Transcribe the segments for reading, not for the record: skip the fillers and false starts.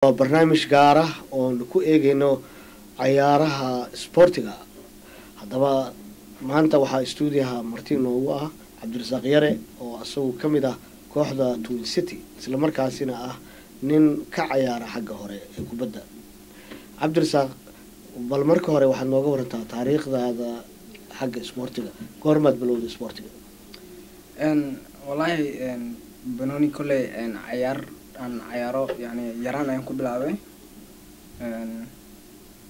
barnaamij gaar ah oo ku eegayno ciyaaraha sportiga. Haddaba maanta waxaa stuudiyaha marti noogu ah Cabdirasaaq Yare oo asagu ka mid ah kooxda Twin City isla markaasina ah nin ka ciyaara xagga hore ee kubadda. Cabdirasaaq, bal marka hore waxaad nooga warantaa taariikhdaada xagga sportiga, goormaad bilowday sportiga? والله بنوني كله عيار عن عياره يعني يران أيام كبلاوي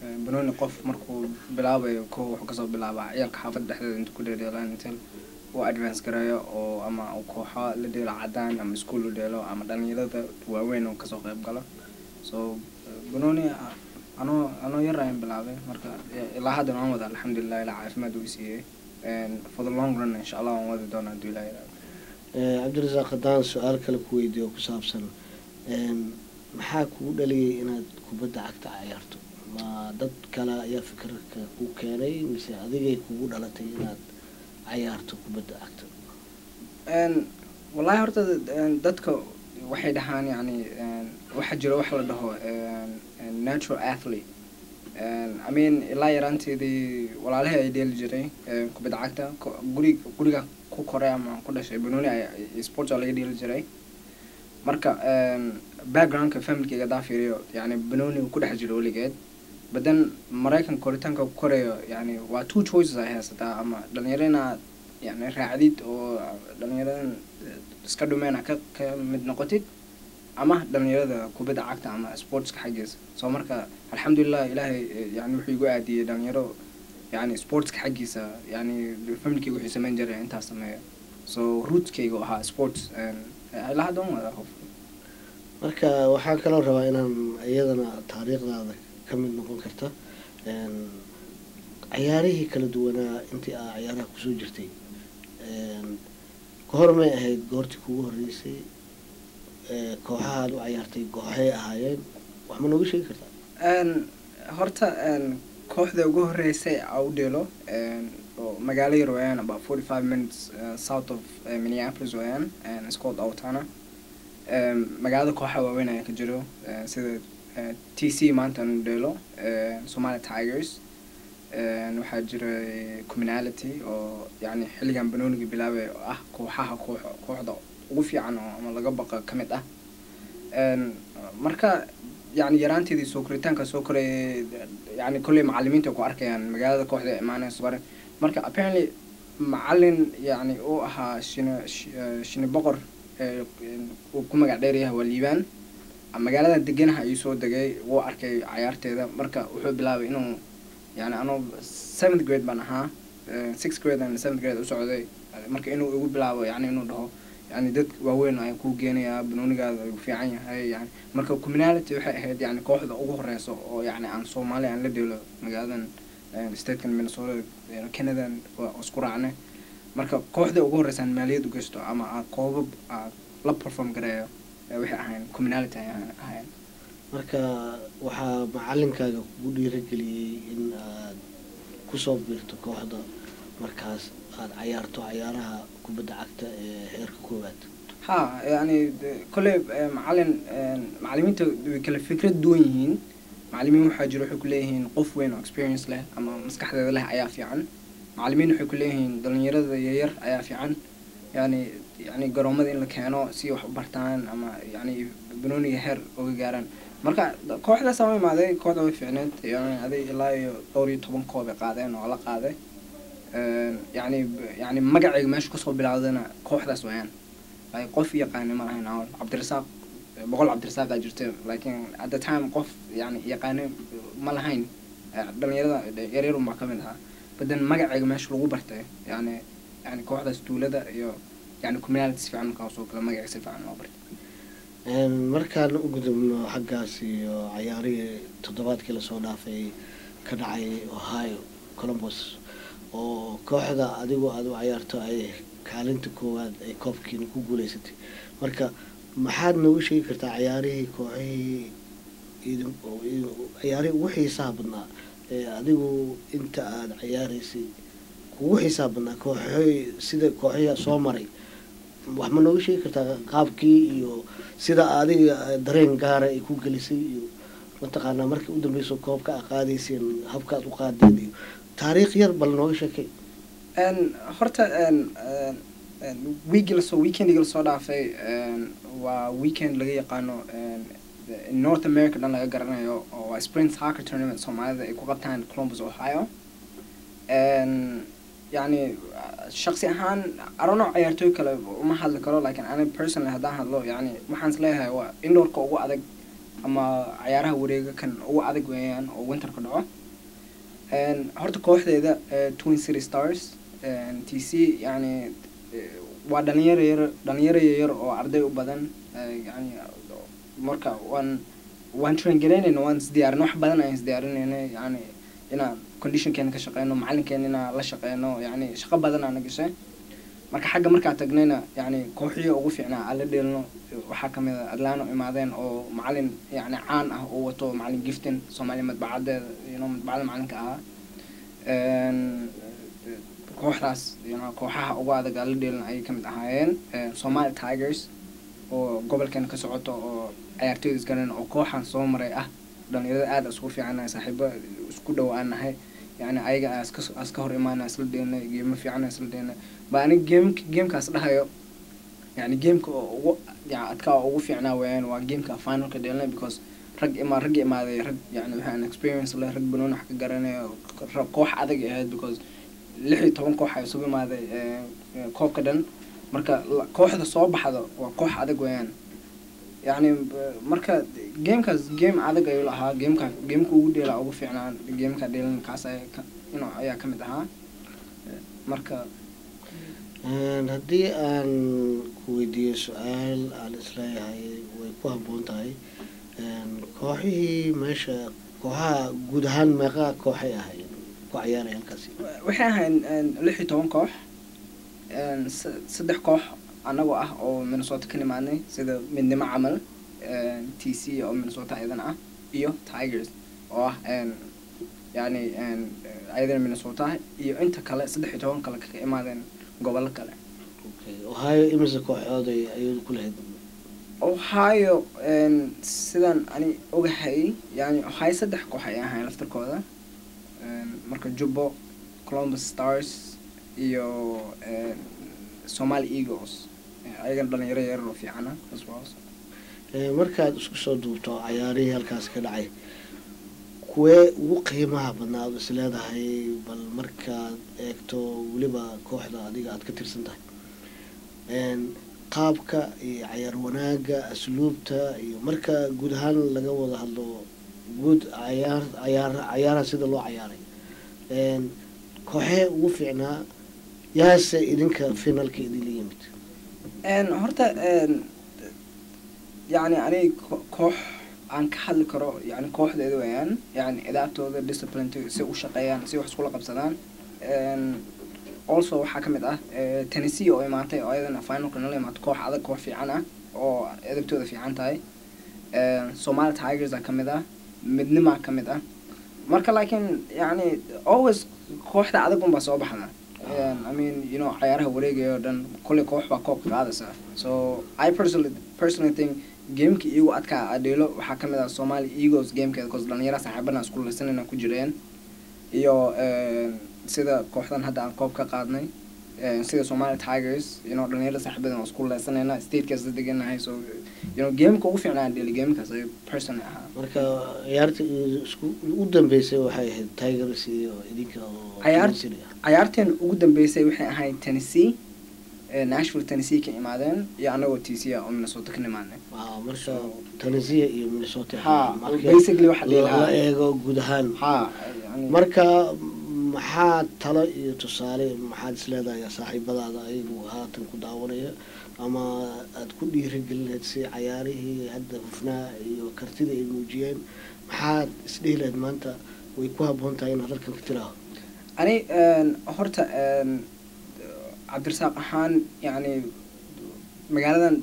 بنوني قف مركو بلاوي كو حكسو بلاوي عيال كحافظ دحدة انتو كده ديلان انتل وادفانس كرايا او اما او كوحا لديل عدان اما سكولو ديلو اما دانيلada waaweyn oo kasoo qayb gala so بنوني أنا يران بلاوي مركا ilaa hadda aan wada alxamdulillah ilaa caafimaad uu siiyay for the long run insha Allah waan wada doonaa duulay. Cabdirasaaq, haddaan su-aal kale ku weydiiyo ku saabsan maxaa kugu dhaliyay inaad kubadda cagta ciyaarto? Ma dad kale ayaa fikirka ku keenay mise adigay kugu dhalatay inaad ciyaarto kubadda cagta? والله horta dadka waxay dhahaan yani waxa jiro wax la dhaho natural athlete. I mean ilaa yaraanteedii walaalahay ay dheeli jiray kubadda cagta guriga ku koray ama ku dhashay banooni ay sport laga dheeli jiray marka background ka family-ga daa fiiriyo yani banooni ku dhex jiro waligeed badan Mareykan koritaanka ku korayo yani waa two choices ay haysataa ama dhalinyarada yani raacdid oo dhalinyarada iska dhumeena ka mid noqotid ama dhalinyarada kubadda cagta ama sports ka xagees soo marka alxamdulillah ilaahay yani wuxuu igu aadiyay dhalinyaro يعني sports كحجيسة يعني family كي وحي سمين جري انت سميه so roots كي وها sports لا هذا ما له marka waxaan kaloo rabaa inaan iyadana taariikhdaada ka mid noqon karta ciyaarihii kala duwanaa intii aad ciyaaraha kusoo jirtay kahor may ahayd goortii kugu horeysay kooxaha aad u ciyaartay kooxay ahaayeen wax ma nooga sheegi kartaa? horta kooxda ugu horeysay au dheelo oo magaalo yar weeyaan about 45 minutes south of Minneapolis weeyaan and it's called Owatonna. magaalada kooxaha waaweyn ayaa ka jiro sida TC maanta aan dheelo Somali Tigers waxaa jira communality oo yani xilligan banooniga bilaabay ah kooxda ugu fiican oo ama laga baqa kamid ah marka يعني يرانتي سو كريتانكا سو كري يعني كل معلمين تكو أركيان مجال كوحدة إيمانه صغير مركا apparently معلم يعني أو ها شن بقر وكم قاعد يريه هو الليبان مجال هذا دقينها يسوع دقي هو أركي عيارته هذا مركا وحب بلاوي إنه يعني أنا 7th grade بناها 6th grade and 7th grade وسعودي مركا إنه يقول بلاوي يعني إنه ده يعني دad waaweyn ay ku geenaya banoonigaada ugu fiican yahay yani marka communality waxay ahayd yani kooxda ugu horeyso oo yani aan Soomaali aan la dheelo magaaladan state kan Minnesota Canada oo isku raacnay marka kooxda ugu horeysan maaliyad u geysto ama koobab la perform gareeyo waxay ahayn communality ahayn marka waxa macallinkaaga kugu dhiirigeliyay in aad ku soo biirto kooxda markaas aad ciyaarto ciyaaraha kubadda cagta ee heerka koowaad? ها يعني كل معلمينta way kala fikrad duwan yihiin macallimiin waxa jiro waxay ku leeyihiin qof weyn oo experience leh ama maskaxdeeda leh ayaa fiican macallimiin waxay ku leeyihiin dhalinyarada yar ayaa fiican yani garoomada in la keeno si wax u bartaan ama yani banooniga heer uga gaaraan marka kooxda sama imaaday kooxda way fiicneed yani aday ilaa iyo 12 koob ay qaadeen oo la qaaday يعني مقعد ماشي كسر بالعادنا كوحدة وين like قف يقاني ما هنا عول عبدالرزاق بقول عبدالرزاق أجرته لكن at the time قف يعني يقاني ما لهين يريرو ما كملها بدن مقعد ماشي لغو برته يعني كوحدة ستولة يعني كمينات تسفع عن كاسو كلا مقعد تسفع عن عبرت markaan u gudubno xaggaasi ciyaarihii toddobaadkii la soo dhaafay ka dhacay Ohio Columbus oo kooxda adigu aad u ciyaarto ay kaalinta koowaad ay koobkiina ku guuleysatay marka maxaad noogu sheegi kartaa ciyaarihii ciyaarihii ugu xiisaha badnaa ee adigu inta aad ciyaaraysay kugu xiisaha badnaa kooxihii sida kooxihi soo maray wax ma nooga sheegi kartaa qaabkii iyo sida adiga dareen gaara ay ku gelisay iyo mataqaanaa markii u dambeyso koobka a qaadayseen habkaad u qaadeen iyo taariikh yar bal nooga sheekay. horta weekendiga lasoo dhaafay waa weekend laga yaqaano North America dhan laga garanayo oo waa spring soccer tournament Soomaalida ay ku qabtaan Columbus, Ohio. يعني شخصي ahaan I don't know ciyaartooy kale uma hadli karo laakiin ana personally haddaan hadlo yani waxaan isleeyahay waa indoorka ugu adag ama ciyaaraha wareega kan ugu adag weeyaan oo winterka dhaco. horta kooxdeeda Twin City Stars TC yani waa dhalinyaro yar oo arday u badan yani marka waan train gareynayna waan isdiyaarin wax badan ayaan isdiyaarinayna yani inaan conditionkeena ka shaqeyno macalinkeena inaan la shaqeyno yani shaqo badan aan gashay marka xagga markaa tagnayna yani kooxiyo ugu fiicnaa aan la dheelno waxaa kamid ah Atlanta imaadeen oo macalin yani caan ah oo wato macalin Gifton Soomaali madbacadeeda madbacada macalinka ahaa kooxdaas kooxaha ugu adag aan la dheelno ayay kamid ahaayeen Somali Tigers oo gobolkeena ka socoto oo ciyaartooyda isgaran oo kooxan soo maray ah dhalinyarada aad isku fiicanahay saaxiibo isku dhawaanahay yani ayaga aska hor imaanay isla dheelnay game fiican isla dheelnay baan gamekaas dhahayo yani gameka ugu adka ugu fiicnaa weeyaan waa gameka finalka dheelnay because rag imaaday rag yani waxaan experience leh rag banoon wax ka garanayo koox adag ahayd because 16 koox ay soo imaaday koobka dhan marka kooxda soo baxdo waa koox adag weeyaan يعني marka gamekaas game adag ayuu lahaa gameka ugu dheela ugu fiicnaan gameka dheelan kaas ayaa kamid ahaa marka haddii aan ku weydiiyo su-aal aan isleeyahay way ku habboon tahay kooxihii meesha kooxaha guud ahaan meeqa kooxay ahayd ku ciyaaray halkaasi waxay ahayn 16 koox 3 koox anagoo ah oo Minnesota ka nimaanay sida midnimo camal TC oo Minnesota aydan ah iyo Tigers oo ah yani aydan Minnesota iyo inta kale 13 kale ka imaadeen gobol kale. Ohio imisa kooxood ayuu ku lahayd Ohio sidan ani ogahay yani Ohio 3 koox ay ahayn laftarkooda marka Jubbo, Columbus Stars iyo Somali Eagles ayagan dhalinyaro yar oo fiicana markaad isku soo duubto ciyaarihii halkaas ka dhacay kuwee ugu qiimaha badnaa aad is leedahay bal markaad eegto weliba kooxda adiga aad ka tirsan tahay qaabka iyo ciyaar wanaaga asluubta iyo marka guud ahaan laga wada hadlo guud ciyaaraha sida loo ciyaaray kooxee ugu fiicnaa yaase idinka finalka idinla yimid horta يعني أنا كوح عن كحل كرو يعني كوح ذي ويان يعني إدارته ذا discipline سووا شقيان سووا حسكولا قبصدان also حكمت تنسي أو إماتي أو أيضا final كنا لما كوح هذا كوح في عنا أو إدارته ذا في عنتاي Somali Tigers كمدا مدنما كمدا مركا لكن يعني always كوح ذا هذا كم بس أوبحنا I mean عيارها وريجي دن كل كوح بكوب هذا سا so I personally think game ki igu adka adelo waxa kamid ah Somali Eagles game ka because dhalinyaro saaxiibana isku leesanayna ku jireen iyo sida kooxdan hadda aan koob ka qaadnay sida Somali Tigers dhalinyaro saaxiibana isku leesanayna state ka deeganahay so game ka ugu fiicnaa adelo game ka say personally aha marka ciyaarta isku u dambeysay waxay ahayd Tigers iyo idinka ciyaarteen ugu dambeysay waxay ahayd Tennessee Nashville Tennessee ka imaadeen iyo anagoo TC oo Minnesota ka nimaanay marka Tennessee iyo Minnesota basically waxa la eego guud ahaan marka maxaa talo iyo tusaale maxaad isleedahay saaxiibadaada ayagu haatan ku daawanaya ama aad ku dhiirigelinayd si ciyaarihii hadda hufnaa iyo kartida ay muujiyeen maxaad isdhiilayd maanta way ku habboon tahay in halkan ka tiraahdo ani horta cabdirasaaq ahaan yani magaaladan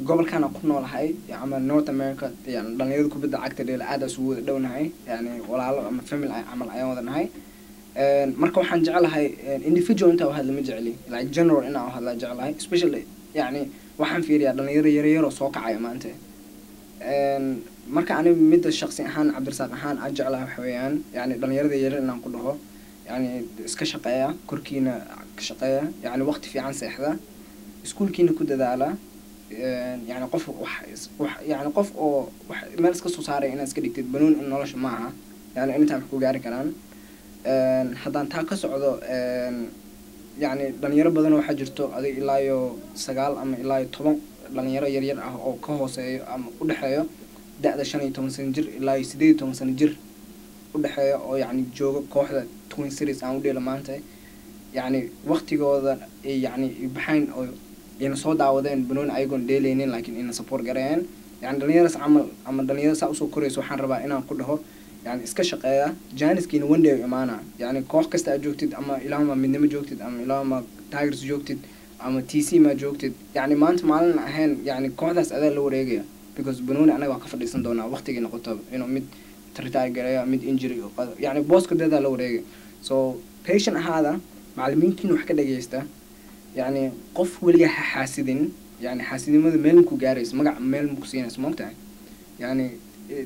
gobolkan ku noolahay ama North America yani dhalinyarada kubadda cagta dheela aad isugu dhownahay yani walaalo ama family amal ayaan wadanahay marka waxaan jecelahay individual inta waxa lama jeceli like general inaa waxa la jecelahay especially يعني waxaan fiiriyaa dhalinyaro yaryar oo soo kacaya maanta marka aniga midda shakhsi ahaan Cabdirasaaq ahaan aan jeclahay waxa weeyaan yani dhalinyarada yaryar inaan ku dhaho yani iska shaqeeya korkiina ka shaqeeya yani waqti fiican seexda iskuulkiina ku dadaala يعني قف يعني قف أو مارس قصة صاري الناس كده يكتب بنون إنه ليش معها يعني أنت عم تحكوا جاري كلام حتى تاكس عضو يعني دنيا بدنا وحجرته هذا إلايو سجال أما إلايو طبعا دنيا يرير أو كهوس أم وده حياة ده شنو يتم سنجر إلايو سديد يتم سنجر وده حياة أو يعني جو كواحدة توين سيريس أو ده لما أنت يعني وقت جوذا يعني بحين أو يعني صوت عودين بنون أيقون ديلينين لكن إن سبور جريان يعني دنيا عمل أما دنيا سأوسو كوريس وحن ربع إنا كله يعني إسكشق يا جانس كين وندي معنا يعني كوخ كست أجوكتد أما إلى ما من دم جوكتد أما إلى ما تايرز جوكتد أما تي سي ما جوكتد يعني ما أنت معلن أهين يعني كوخ داس أذا لو ريجيا because بنون أنا واقف في الصندوق وقت جينا قطب إنه مد ترتاح جريا مد إنجري يعني بوس كده ذا لو ريجيا so patient هذا معلمين كينو حكي دقيسته يعني قف ولي حاسدين يعني حاسدين ماذا ملكو جاريس مقع ملكو سينس مقطع يعني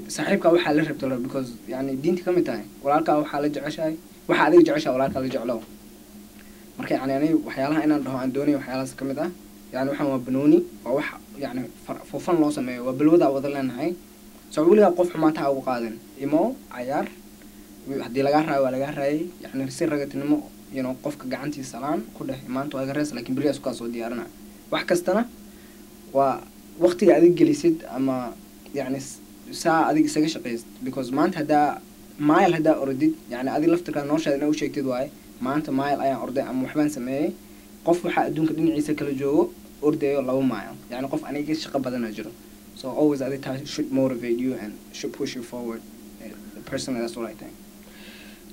صاحبك أو حال ربط له because يعني دينتي كم تاعي ولالك أو حال جعشة وحال جعشة ولالك اللي جعله مركي يعني وحيالها أنا ده عندوني وحيالها كم ده يعني وحنا بنوني ووح يعني فوفن الله سماه وبالوضع وضلنا هاي سوولي قف ما تعو قادن إمو عيار وحدي لقاه ولا جاه يعني رسير رجعت إنه يعني قفك جعنتي سلام كله ما أنتوا أجرس لكن برياس كاسو ديارنا وحكستنا ووقتي أديك جلسيد أما يعني ساعة أديك سجش قيس because ما أنت هدا مايل هدا أردد يعني أدي لفتك النورش هذا نوش شيء تدواي ما أنت مايل أيام أرد أم محبان سماه قف حق دون كدين عيسى كل جو أرده الله مايل يعني قف أنا جيش شقة بدنا نجرو so always أدي should motivate you and should push you forward personally that's what I think.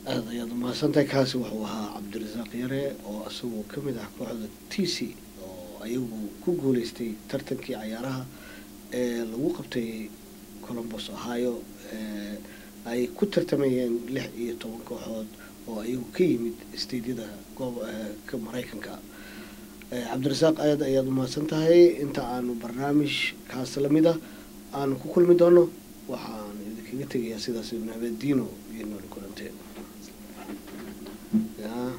هذا يضم سنتك هاسي وحوها عبد الرزاق يري أو أسوه كمده كوحدة تيسي أو أيوه كوغوليستي ترتنكي عيارها لو قبتي كولومبوس أوهايو أي كترتميين لح يتوان كوحود أو أيوه كيمد استيديده كمرايكن كا عبد الرزاق أيضا يضم سنتهاي أنت عن برنامج كاسلميده عن كل مدونه وحان إذا كنت يا سيدا سيدنا بدينو ينو لكلمتين. Yeah.